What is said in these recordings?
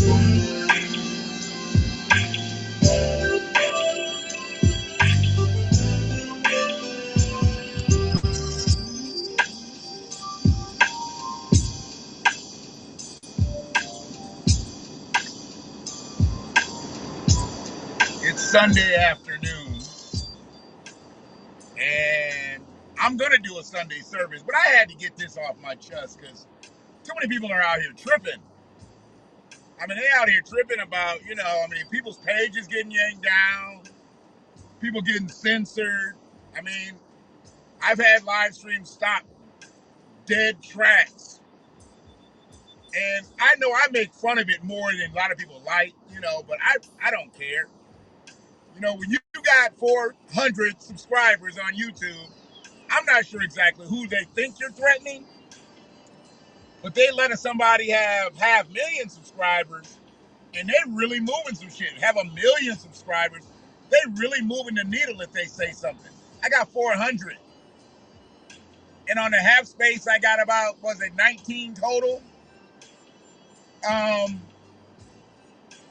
It's Sunday afternoon, and I'm going to do a Sunday service, but I had to get this off my chest because too many people are out here tripping. I mean, they out here tripping about, people's pages getting yanked down, people getting censored. I mean, I've had live streams stop dead tracks. And I know I make fun of it more than a lot of people like, but I don't care. When you got 400 subscribers on YouTube, I'm not sure exactly who they think you're threatening, but they letting somebody have 500,000 subscribers and they really moving some shit. Have 1,000,000 subscribers, they really moving the needle if they say something. I got 400. And on the half space, I got about, 19 total?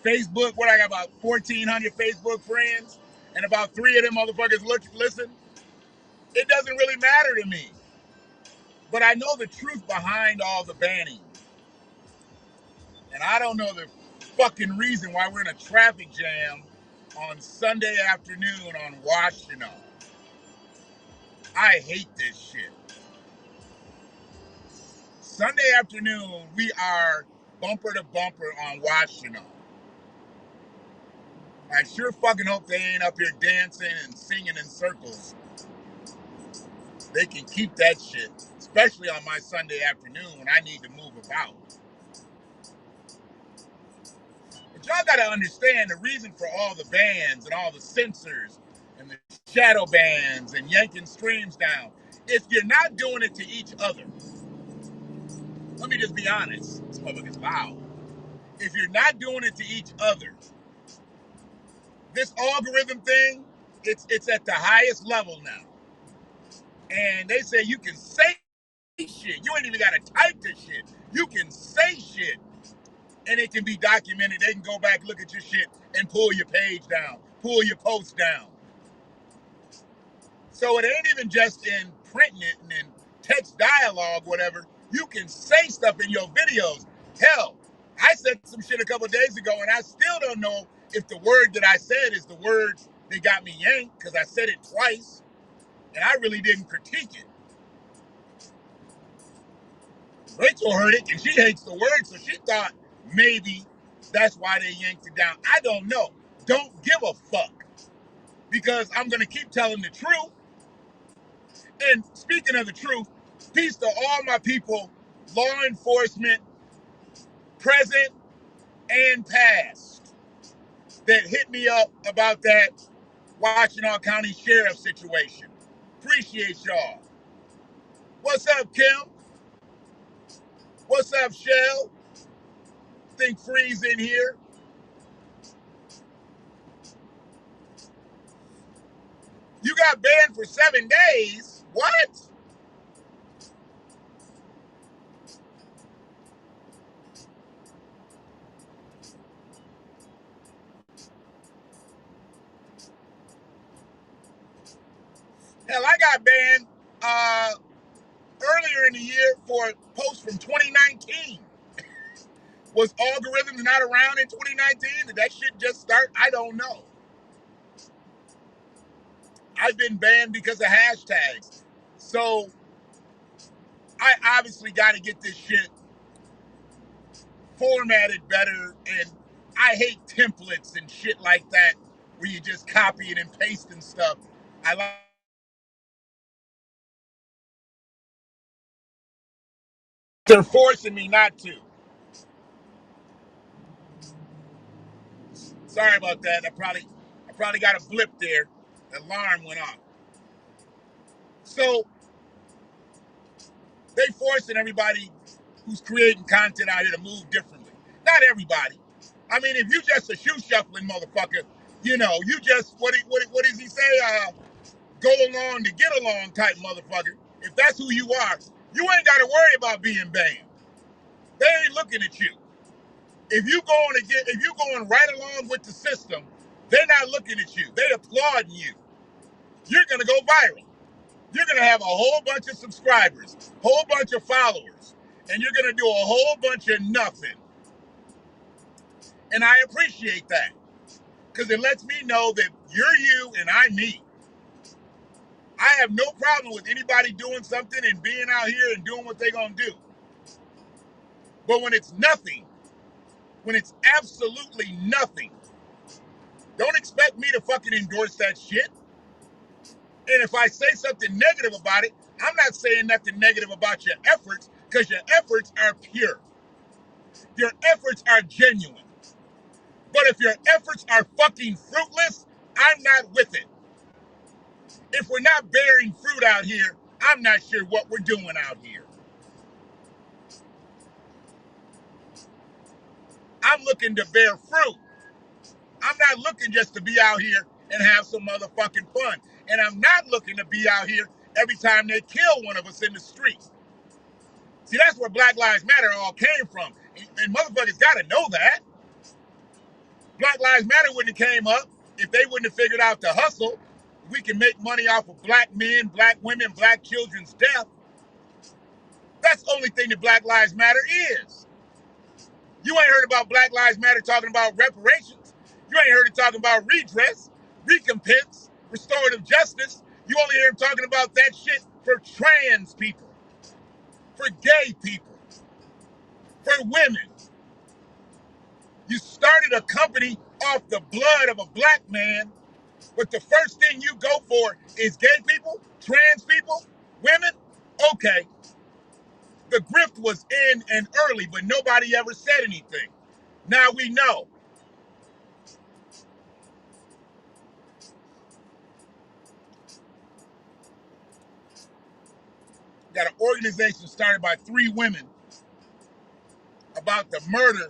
Facebook, I got about 1,400 Facebook friends, and about 3 of them motherfuckers listen. It doesn't really matter to me. But I know the truth behind all the banning. And I don't know the fucking reason why we're in a traffic jam on Sunday afternoon on Washington. I hate this shit. Sunday afternoon, we are bumper to bumper on Washington. I sure fucking hope they ain't up here dancing and singing in circles. They can keep that shit, especially on my Sunday afternoon when I need to move about. But y'all gotta understand the reason for all the bans and all the censors and the shadow bans and yanking streams down. If you're not doing it to each other, let me just be honest, this motherfucker's loud. If you're not doing it to each other, this algorithm thing, it's at the highest level now. And they say you can say shit. You ain't even gotta type this shit. You can say shit. And it can be documented. They can go back, look at your shit, and pull your page down, pull your post down. So it ain't even just in printing it and in text dialogue, whatever. You can say stuff in your videos. Hell, I said some shit a couple days ago, and I still don't know if the word that I said is the word that got me yanked, because I said it twice, and I really didn't critique it. Rachel heard it, and she hates the word, so she thought maybe that's why they yanked it down. I don't know. Don't give a fuck, because I'm going to keep telling the truth. And speaking of the truth, peace to all my people, law enforcement, present and past, that hit me up about that Washington County Sheriff situation. Appreciate y'all. What's up, Kim? What's up, Shell? Think Freeze in here. You got banned for 7 days? What? Hell, I got banned earlier in the year for a post from 2019. Was algorithms not around in 2019? Did that shit just start? I don't know. I've been banned because of hashtags. So I obviously got to get this shit formatted better. And I hate templates and shit like that where you just copy it and paste and stuff. I like. They're forcing me not to. Sorry about that. I probably got a blip there. The alarm went off. So they forcing everybody who's creating content out here to move differently. Not everybody. I mean, if you just a shoe shuffling motherfucker, you just what does he say? Go along to get along type motherfucker. If that's who you are, you ain't got to worry about being banned. They ain't looking at you. If you going right along with the system, they're not looking at you. They applauding you. You're gonna go viral. You're gonna have a whole bunch of subscribers, whole bunch of followers, and you're gonna do a whole bunch of nothing. And I appreciate that because it lets me know that you're you and I'm me. I have no problem with anybody doing something and being out here and doing what they're gonna do. But when it's nothing, when it's absolutely nothing, don't expect me to fucking endorse that shit. And if I say something negative about it, I'm not saying nothing negative about your efforts because your efforts are pure. Your efforts are genuine. But if your efforts are fucking fruitless, I'm not with it. If we're not bearing fruit out here, I'm not sure what we're doing out here. I'm looking to bear fruit. I'm not looking just to be out here and have some motherfucking fun. And I'm not looking to be out here every time they kill one of us in the street. See, that's where Black Lives Matter all came from. And motherfuckers gotta know that. Black Lives Matter wouldn't have came up if they wouldn't have figured out the hustle. We can make money off of black men, black women, black children's death. That's the only thing that Black Lives Matter is. You ain't heard about Black Lives Matter talking about reparations. You ain't heard it talking about redress, recompense, restorative justice. You only hear them talking about that shit for trans people, for gay people, for women. You started a company off the blood of a black man, but the first thing you go for is gay people, trans people, women. Okay, the grift was in and early, but nobody ever said anything. Now we know. Got an organization started by 3 women about the murder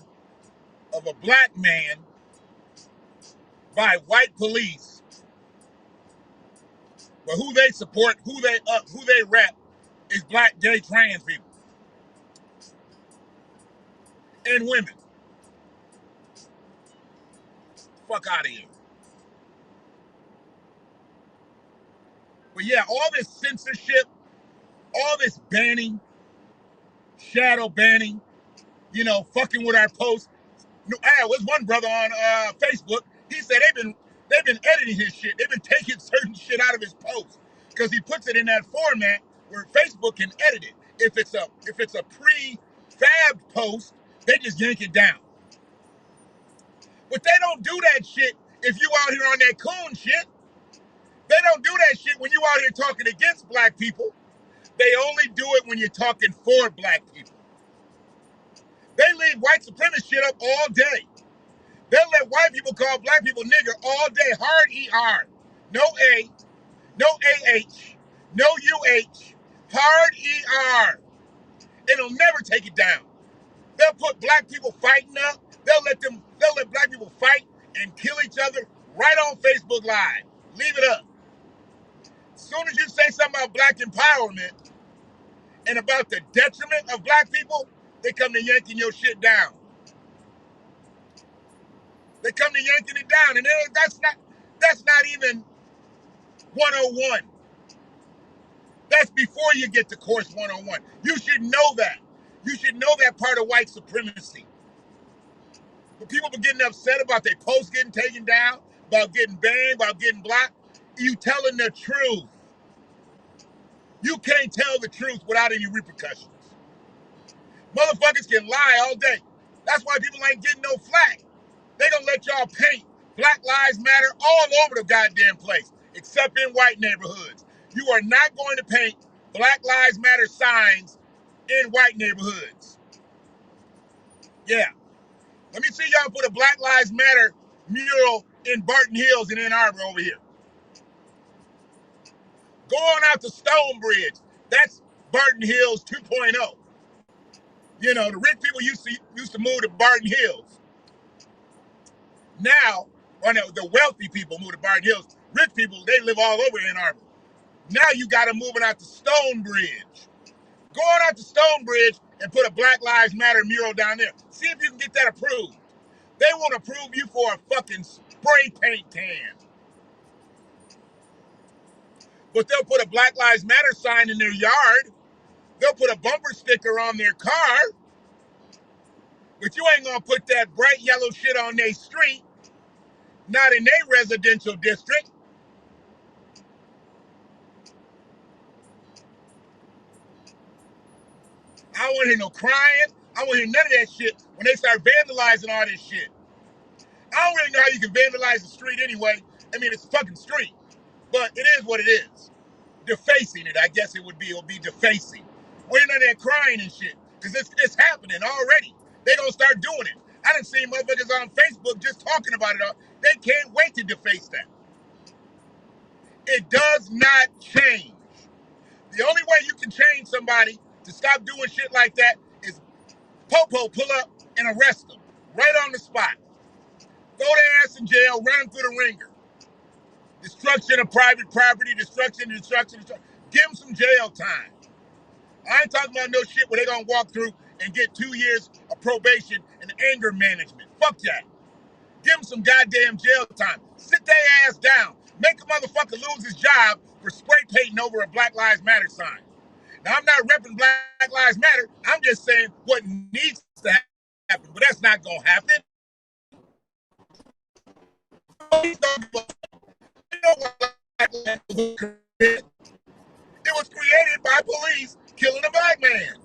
of a black man by white police. But who they support, who they rep is black, gay, trans people and women. Fuck out of here. But yeah, all this censorship, all this banning, shadow banning, fucking with our posts. I was one brother on Facebook. He said they've been editing his shit. They've been taking certain shit out of his posts because he puts it in that format where Facebook can edit it. If it's a pre-fabbed post, they just yank it down. But they don't do that shit if you out here on that coon shit. They don't do that shit when you out here talking against black people. They only do it when you're talking for black people. They leave white supremacist shit up all day. They'll let white people call black people nigger all day. Hard ER. No A. No AH. No UH. Hard ER. It'll never take it down. They'll put black people fighting up. They'll let black people fight and kill each other right on Facebook Live. Leave it up. As soon as you say something about black empowerment and about the detriment of black people, they come to yanking your shit down. They come to yanking it down, and that's not even 101. That's before you get to course 101. You should know that. You should know that part of white supremacy. But people be getting upset about their posts getting taken down, about getting banned, about getting blocked. You telling the truth. You can't tell the truth without any repercussions. Motherfuckers can lie all day. That's why people ain't getting no flack. They gonna let y'all paint Black Lives Matter all over the goddamn place, except in white neighborhoods. You are not going to paint Black Lives Matter signs in white neighborhoods. Yeah. Let me see y'all put a Black Lives Matter mural in Barton Hills in Ann Arbor over here. Go on out to Stonebridge. That's Barton Hills 2.0. The rich people used to move to Barton Hills. Now, the wealthy people move to Barton Hills. Rich people, they live all over Ann Arbor. Now you got them moving out to Stonebridge. Go on out to Stonebridge and put a Black Lives Matter mural down there. See if you can get that approved. They won't approve you for a fucking spray paint can. But they'll put a Black Lives Matter sign in their yard. They'll put a bumper sticker on their car. But you ain't gonna put that bright yellow shit on their street. Not in their residential district. I don't want to hear no crying. I don't want to hear none of that shit when they start vandalizing all this shit. I don't really know how you can vandalize the street anyway. I mean, it's a fucking street. But it is what it is. Defacing it, I guess it would be. It would be defacing. Well, you know, they're crying and shit. Because it's happening already. They gonna start doing it. I done seen motherfuckers on Facebook just talking about it. They can't wait to deface that. It does not change. The only way you can change somebody to stop doing shit like that is Popo pull up and arrest them right on the spot. Throw their ass in jail, run them through the ringer. Destruction of private property, destruction. Give them some jail time. I ain't talking about no shit where they gonna walk through and get 2 years of probation and anger management. Fuck that. Give them some goddamn jail time. Sit their ass down. Make a motherfucker lose his job for spray painting over a Black Lives Matter sign. Now, I'm not repping Black Lives Matter. I'm just saying what needs to happen. But that's not going to happen. It was created by police killing a black man.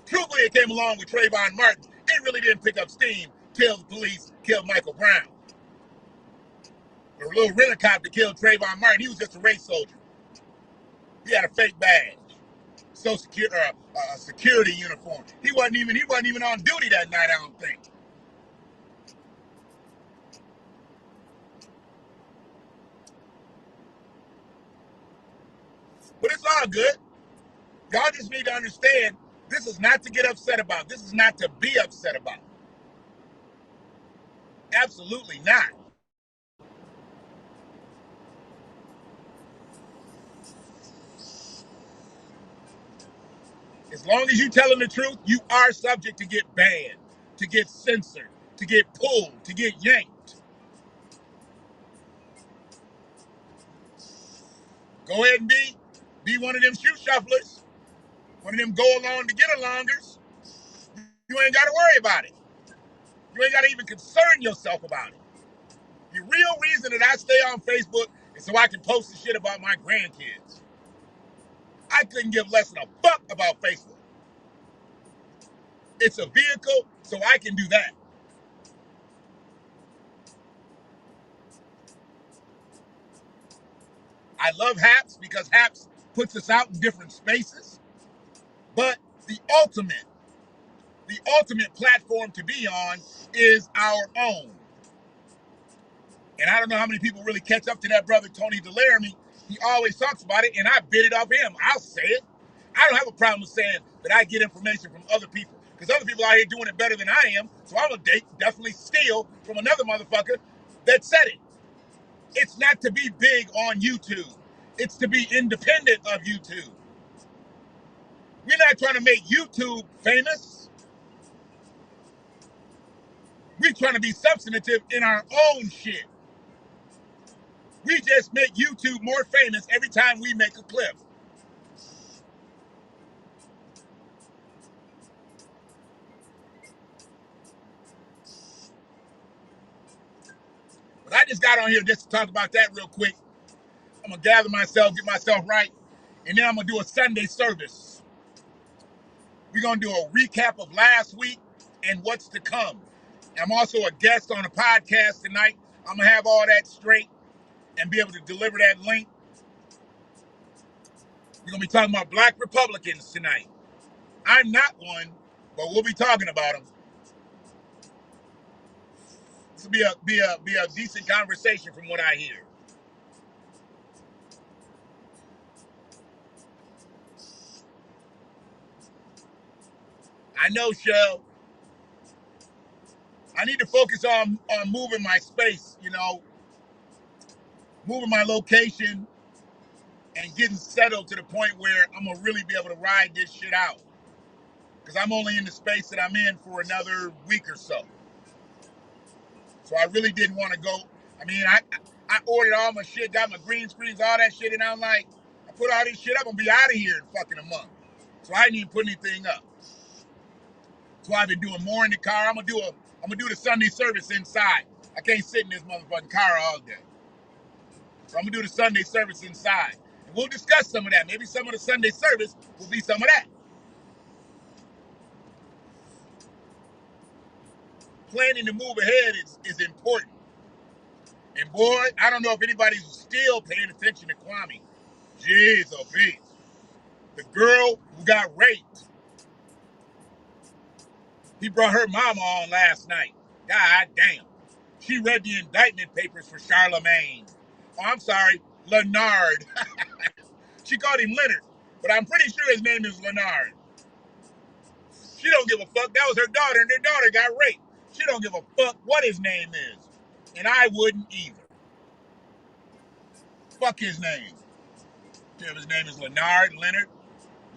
Truthfully, it came along with Trayvon Martin. It really didn't pick up steam till the police killed Michael Brown. The little rent-a-cop that killed Trayvon Martin, he was just a race soldier. He had a fake badge. Security uniform. He wasn't even on duty that night, I don't think. But it's all good. Y'all just need to understand this is not to get upset about. This is not to be upset about. Absolutely not. As long as you telling the truth, you are subject to get banned, to get censored, to get pulled, to get yanked. Go ahead and be one of them shoe shufflers, one of them go along to get alongers. You ain't got to worry about it. You ain't got to even concern yourself about it. The real reason that I stay on Facebook is so I can post the shit about my grandkids. I couldn't give less than a fuck about Facebook. It's a vehicle, so I can do that. I love Haps because Haps puts us out in different spaces. But the ultimate platform to be on is our own. And I don't know how many people really catch up to that brother, Tony DeLaramie. He always talks about it, and I bit it off him. I'll say it. I don't have a problem with saying that I get information from other people because other people out here doing it better than I am. So I'm going to definitely steal from another motherfucker that said it. It's not to be big on YouTube. It's to be independent of YouTube. We're not trying to make YouTube famous. We're trying to be substantive in our own shit. We just make YouTube more famous every time we make a clip. But I just got on here just to talk about that real quick. I'm going to gather myself, get myself right, and then I'm going to do a Sunday service. We're going to do a recap of last week and what's to come. I'm also a guest on a podcast tonight. I'm going to have all that straight and be able to deliver that link. We're going to be talking about black Republicans tonight. I'm not one, but we'll be talking about them. This will be a decent conversation from what I hear. I know, Shell. I need to focus on moving my space, moving my location and getting settled to the point where I'm going to really be able to ride this shit out. because I'm only in the space that I'm in for another week or so. So I really didn't want to go. I mean, I ordered all my shit, got my green screens, all that shit, and I'm like, I put all this shit up, I'm gonna be out of here in fucking a month. So I didn't even put anything up. So I've been doing more in the car. I'm gonna do the Sunday service inside. I can't sit in this motherfucking car all day. So I'm gonna do the Sunday service inside. And we'll discuss some of that. Maybe some of the Sunday service will be some of that. Planning to move ahead is important. And boy, I don't know if anybody's still paying attention to Kwame. Jeez, oh please. The girl who got raped. He brought her mama on last night. God damn. She read the indictment papers for Charlemagne. Oh, I'm sorry, Leonard. She called him Leonard, but I'm pretty sure his name is Leonard. She don't give a fuck. That was her daughter, and their daughter got raped. She don't give a fuck what his name is. And I wouldn't either. Fuck his name. If his name is Leonard, Leonard,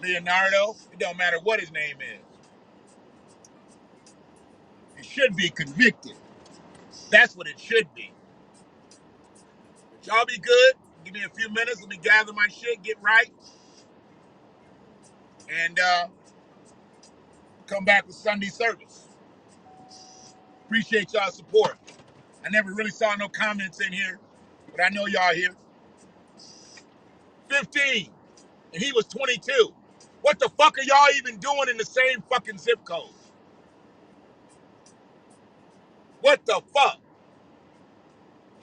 Leonardo, it don't matter what his name is. He should be convicted. That's what it should be. But y'all be good. Give me a few minutes. Let me gather my shit, get right. And come back with Sunday service. Appreciate y'all's support. I never really saw no comments in here, but I know y'all here. 15, and he was 22. What the fuck are y'all even doing in the same fucking zip code? What the fuck?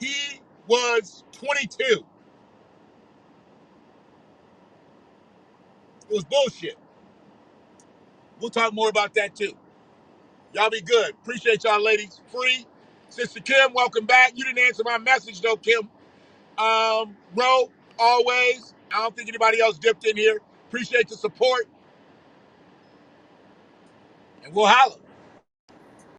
He was 22. It was bullshit. We'll talk more about that too. Y'all be good. Appreciate y'all ladies. Free. Sister Kim, welcome back. You didn't answer my message though, Kim. Ro, always. I don't think anybody else dipped in here. Appreciate the support. And we'll holler.